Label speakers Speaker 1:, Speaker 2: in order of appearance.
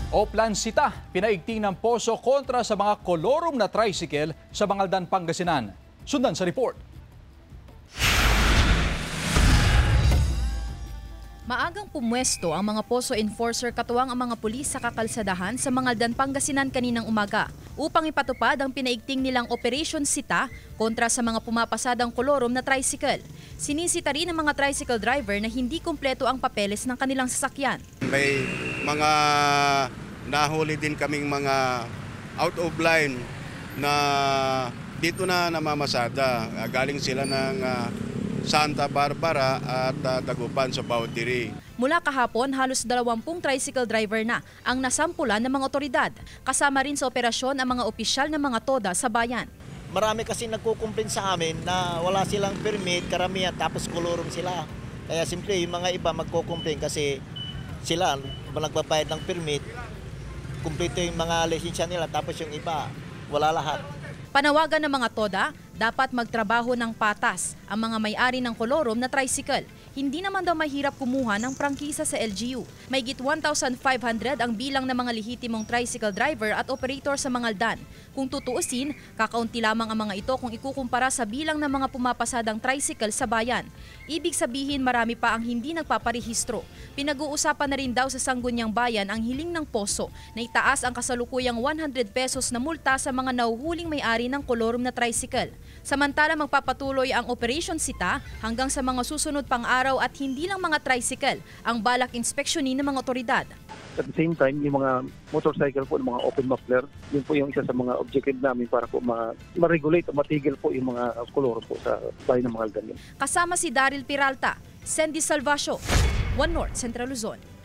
Speaker 1: Oplan Sita, pinaigting ng poso kontra sa mga kolorum na tricycle sa Bangaldan, Pangasinan. Sundan sa report.
Speaker 2: Maagang pumwesto ang mga poso enforcer katuwang ang mga pulis sa kakalsadahan sa Bangaldan, Pangasinan kaninang umaga upang ipatupad ang pinaigting nilang Operation Sita kontra sa mga pumapasadang kolorum na tricycle. Sinisita rin ng mga tricycle driver na hindi kumpleto ang papeles ng kanilang sasakyan.
Speaker 3: May mga nahuli din kaming mga out of line na dito na namamasada. Galing sila ng Santa Barbara at Dagupan sa Boundary.
Speaker 2: Mula kahapon, halos 20 tricycle driver na ang nasampulan ng mga otoridad. Kasama rin sa operasyon ang mga opisyal ng mga TODA sa bayan.
Speaker 4: Marami kasi nagkukumprin sa amin na wala silang permit, karamihan, tapos kolorum sila. Kaya simple, yung mga iba magkukumprin kasi sila nagbabayad ng permit, kumpleto yung mga lisensya nila, tapos yung iba, wala lahat.
Speaker 2: Panawagan ng mga TODA, dapat magtrabaho ng patas ang mga may-ari ng kolorum na tricycle. Hindi naman daw mahirap kumuha ng prangkisa sa LGU. Mahigit 1,500 ang bilang ng mga lehitimong tricycle driver at operator sa Bangaldan. Kung tutuusin, kakaunti lamang ang mga ito kung ikukumpara sa bilang ng mga pumapasadang tricycle sa bayan. Ibig sabihin marami pa ang hindi nagpaparehistro. Pinag-uusapan na rin daw sa Sangguniang Bayan ang hiling ng poso na itaas ang kasalukuyang 100 pesos na multa sa mga nahuhuling may-ari ng kolorum na tricycle. Samantala magpapatuloy ang Operation Sita hanggang sa mga susunod pang araw at hindi lang mga tricycle ang balak inspeksyonin ng mga otoridad.
Speaker 5: At the same time, yung mga motorcycle po, yung mga open muffler, yun po yung isa sa mga objective namin para po ma-regulate o matigil po yung mga kolor po sa bayan ng Bangaldan.
Speaker 2: Kasama si Daryl Peralta, Sandy Salvacio, One North, Central Luzon.